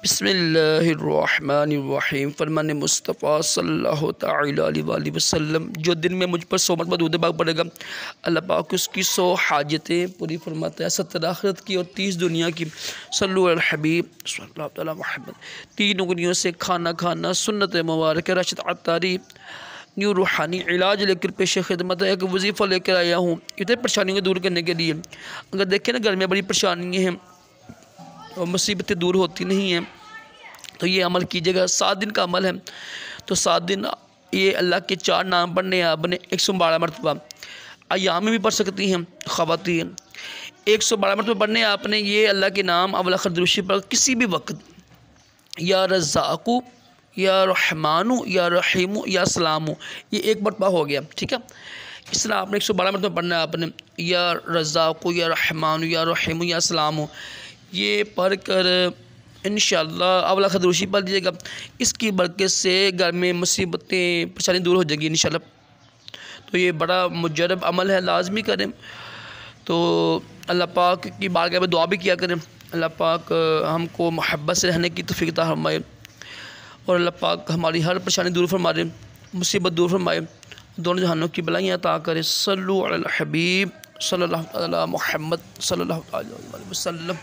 बिस्मिल्लाहिर्रहमानिर्रहीम। फरमान मुस्तफ़ा सल्लल्लाहु तआला अलैहि वसल्लम, जो दिन में मुझ पर 100 मरतबा दुरूद पाक पढ़ेगा, अल्लाह पाक उसकी 100 हाजतें पूरी फरमाता है, 70 आखिरत की और 30 दुनिया की। सल्लु अल हबीब सल्लल्लाहु तआला मुहम्मद। 3 उंगलियों से खाना खाना सुन्नत मुबारक रशद अतारी न्यू रूहानी इलाज लेकर पेश खिदमत है। एक वजीफ़ा लेकर आया हूँ इतने परेशानियों को दूर करने के लिए। अगर देखें ना, घर में बड़ी परेशानियाँ हैं और मुसीबतें दूर होती नहीं हैं, तो ये अमल कीजिएगा। 7 दिन का अमल है, तो 7 दिन ये अल्लाह के 4 नाम पढ़ने हैं आपने 112 मरतबा। अय्याम में भी पढ़ सकती हैं ख़वातीन। 112 मरतबा पढ़ने हैं आपने ये अल्लाह के नाम अवल आखिर दुरूद पर किसी भी वक्त। या रज़्ज़ाक़ु, या रहमानु, या रहीमु, या सलामु, ये 1 मरतबा हो गया, ठीक है। इस तरह आपने 112 मरतबा पढ़ना है आपने। या रज़्ज़ाक़ु, या रहमानु, या रहीमु, या सलामु, ये पढ़ कर इंशाअल्लाह अवला खदरूशी पढ़ लीजिएगा। इसकी बरकत से घर में मुसीबतें परेशानी दूर हो जाएगी इंशाअल्लाह। तो ये बड़ा मुजरब अमल है, लाजमी करें। तो अल्लाह पाक की बारगाह में दुआ भी किया करें, अल्लाह पाक हमको मोहब्बत से रहने की तौफीक अता फरमाए और अल्लाह पाक हमारी हर परेशानी दूर फरमाए, मुसीबत दूर फरमाए, दोनों जहानों की भलाइयाँ अता करे। सल्लु अल हबीब सल्लल्लाहु अलैहि मुहम्मद सल्लल्लाहु अलैहि वसल्लम।